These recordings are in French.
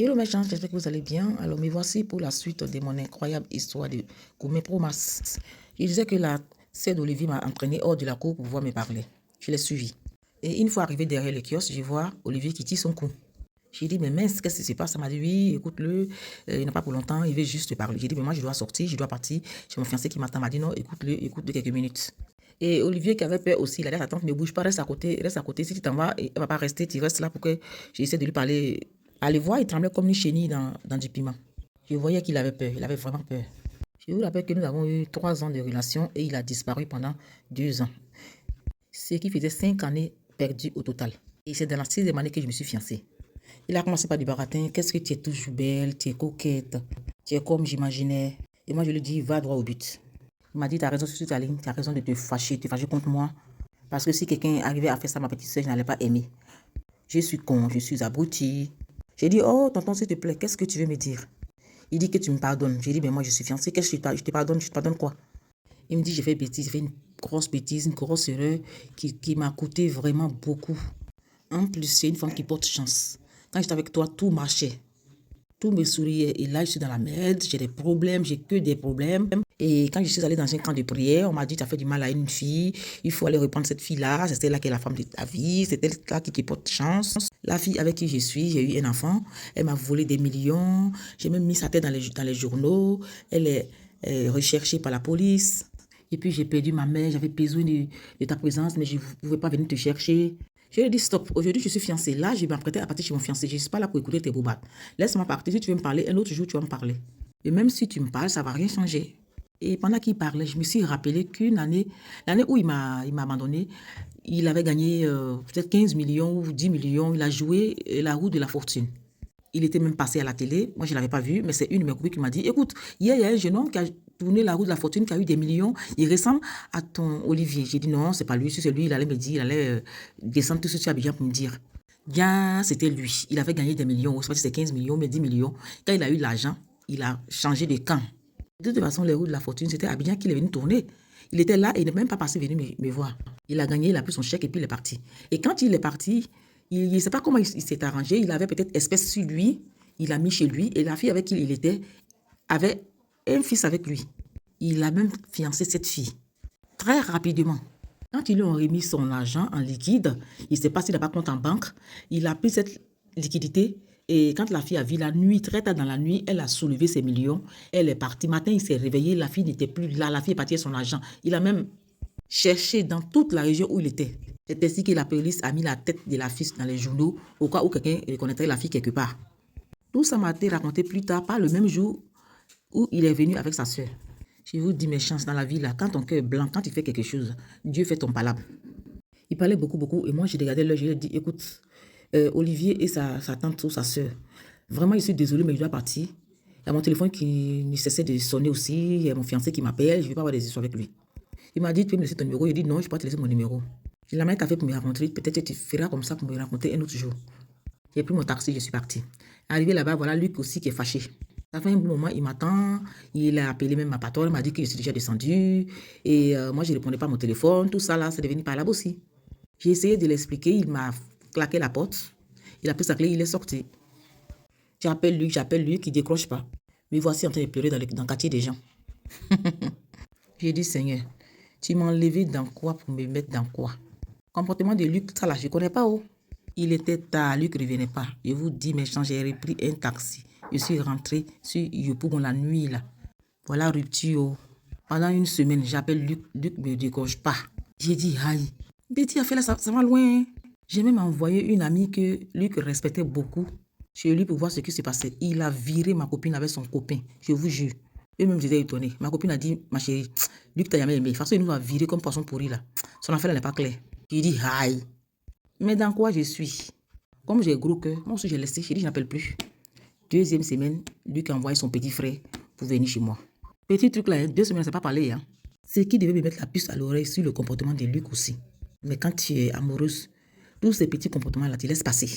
Hello mes gens, j'espère que vous allez bien. Alors me voici pour la suite de mon incroyable histoire de Gourmet Promas. Je disais que la sœur d'Olivier m'a entraîné hors de la cour pour pouvoir me parler. Je l'ai suivi. Et une fois arrivé derrière le kiosque, je vois Olivier qui tire son cou. J'ai dit, mais mince, qu'est-ce qui se passe? Ça m'a dit, oui, écoute-le, il n'a pas pour longtemps, il veut juste te parler. J'ai dit, mais moi je dois sortir, je dois partir. J'ai mon fiancé qui m'attend, m'a dit, non, écoute-le quelques minutes. Et Olivier qui avait peur aussi, il a dit, attends, ne bouge pas, reste à côté. Si tu t'en vas, elle ne va pas rester, tu restes là pour que j'essaie de lui parler. À le voir, il tremblait comme une chenille dans du piment. Je voyais qu'il avait peur, il avait vraiment peur. Je vous rappelle que nous avons eu 3 ans de relation et il a disparu pendant 2 ans. Ce qui faisait 5 années perdues au total. Et c'est dans la 6e année que je me suis fiancée. Il a commencé par du baratin. Qu'est-ce que tu es toujours belle, tu es coquette, tu es comme j'imaginais. Et moi, je lui dis, va droit au but. Il m'a dit, tu as raison sur ta ligne, tu as raison de te fâcher contre moi. Parce que si quelqu'un arrivait à faire ça à ma petite soeur, je n'allais pas aimer. Je suis con, je suis abruti. J'ai dit, oh, tonton, s'il te plaît, qu'est-ce que tu veux me dire? Il dit que tu me pardonnes. J'ai dit, mais moi, je suis fiancée, qu'est-ce que je te pardonne? Je te pardonne quoi? Il me dit, j'ai fait bêtise, j'ai fait une grosse bêtise, une grosse erreur qui m'a coûté vraiment beaucoup. En plus, c'est une femme qui porte chance. Quand j'étais avec toi, tout marchait. Tout me souriait. Et là, je suis dans la merde, j'ai des problèmes, j'ai que des problèmes. Et quand je suis allée dans un camp de prière, on m'a dit, tu as fait du mal à une fille, il faut aller reprendre cette fille-là, c'est celle-là qui est la femme de ta vie, c'est elle-là qui te porte chance. La fille avec qui je suis, j'ai eu un enfant, elle m'a volé des millions, j'ai même mis sa tête dans les journaux, elle est recherchée par la police. Et puis j'ai perdu ma mère, j'avais besoin de ta présence, mais je ne pouvais pas venir te chercher. Je lui ai dit stop, aujourd'hui je suis fiancée, là je vais m'apprêter à partir chez mon fiancé, je ne suis pas là pour écouter tes bobates. Laisse-moi partir, si tu veux me parler, un autre jour tu vas me parler. Et même si tu me parles, ça ne va rien changer. Et pendant qu'il parlait, je me suis rappelé qu'une année, l'année où il m'a abandonné, il avait gagné peut-être 15 millions ou 10 millions, il a joué la roue de la fortune. Il était même passé à la télé, moi je ne l'avais pas vu, mais c'est une de mes copines qui m'a dit, écoute, hier il y a un jeune homme qui a tourné la roue de la fortune, qui a eu des millions, il ressemble à ton Olivier. J'ai dit non, c'est pas lui, si c'est lui, il allait me dire, il allait descendre tout ce sur Abidjan pour me dire. Bien, c'était lui, il avait gagné des millions, je ne sais pas si c'est 15 millions, mais 10 millions. Quand il a eu l'argent, il a changé de camp. De toute façon, les roues de la fortune, c'était Abidjan qu'il est venu tourner. Il était là et il n'est même pas passé venu me voir. Il a gagné, il a pris son chèque et puis il est parti. Et quand il est parti, il ne sait pas comment il s'est arrangé. Il avait peut-être espèce sur lui. Il a mis chez lui. Et la fille avec qui il était avait un fils avec lui. Il a même fiancé cette fille. Très rapidement. Quand ils lui ont remis son argent en liquide, il ne sait pas s'il n'a pas compte en banque. Il a pris cette liquidité. Et quand la fille a vu la nuit, très tard dans la nuit, elle a soulevé ses millions. Elle est partie. Matin, il s'est réveillé. La fille n'était plus là. La fille est partie avec son argent. Il a même cherché dans toute la région où il était. C'est ainsi que la police a mis la tête de la fille dans les journaux au cas où quelqu'un reconnaîtrait la fille quelque part. Tout ça m'a été raconté plus tard, pas le même jour où il est venu avec sa soeur. Je vous dis mes chances dans la vie là, quand ton cœur est blanc, quand tu fais quelque chose, Dieu fait ton palabre. Il parlait beaucoup et moi j'ai regardé l'heure, je lui ai dit, écoute, Olivier et sa tante ou sa soeur, vraiment je suis désolée mais je dois partir. Il y a mon téléphone qui ne cessait de sonner aussi, il y a mon fiancé qui m'appelle, je ne vais pas avoir des histoires avec lui. Il m'a dit, tu peux me laisser ton numéro? Il dit, non, je ne peux pas te laisser mon numéro. J'ai la main café pour me rencontrer, peut-être que tu feras comme ça pour me rencontrer un autre jour. J'ai pris mon taxi, je suis partie. Arrivé là-bas, voilà Luc aussi qui est fâché. Ça fait un bon moment, il m'attend, il a appelé même ma patronne, il m'a dit que je suis déjà descendu. Et moi, je ne répondais pas à mon téléphone, tout ça là, c'est devenu parlable aussi. J'ai essayé de l'expliquer, il m'a claqué la porte. Il a pris sa clé, il est sorti. J'appelle Luc, il ne décroche pas. Me voici en train de pleurer dans le quartier des gens. J'ai dit, Seigneur, tu m'as enlevé dans quoi pour me mettre dans quoi? Comportement de Luc, ça là, je ne connais pas où. Il était tard, Luc ne revenait pas. Je vous dis, mes gens, j'ai repris un taxi. Je suis rentré sur Yopougon la nuit là. Voilà rupture. Pendant une semaine, j'appelle Luc. Luc ne me décroche pas. J'ai dit, aïe, Betty a fait là, ça va loin. J'ai même envoyé une amie que Luc respectait beaucoup chez lui pour voir ce qui se passait. Il a viré ma copine avec son copain, je vous jure. Eux-mêmes, j'étais étonné. Ma copine a dit, ma chérie, Luc t'a jamais aimé. De toute façon, il nous a viré comme poisson pourri là. Son affaire n'est pas claire. J'ai dit, aïe. Mais dans quoi je suis? Comme j'ai gros cœur, moi aussi j'ai laissé, j'ai dit, je n'appelle plus. 2e semaine, Luc a envoyé son petit frère pour venir chez moi. Petit truc là, 2 semaines, ça n'a pas parlé. Hein. C'est qui devait me mettre la puce à l'oreille sur le comportement de Luc aussi. Mais quand tu es amoureuse, tous ces petits comportements-là, tu laisses passer.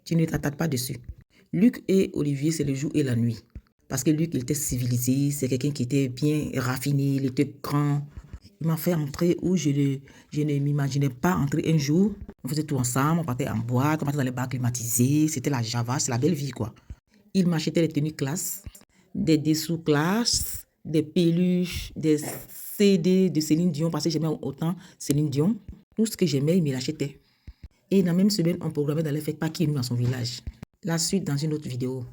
Tu ne t'attaques pas dessus. Luc et Olivier, c'est le jour et la nuit. Parce que Luc, il était civilisé, c'est quelqu'un qui était bien raffiné, il était grand. Il m'a fait entrer où je ne m'imaginais pas entrer un jour. On faisait tout ensemble, on partait en boîte, on partait dans les bars climatisés, c'était la Java, c'est la belle vie quoi. il m'achetait des tenues classe, des dessous classe, des peluches, des CD de Céline Dion, parce que j'aimais autant Céline Dion. Tout ce que j'aimais, il me l'achetait. Et dans la même semaine, on programmait d'aller faire Pâques dans son village. La suite dans une autre vidéo.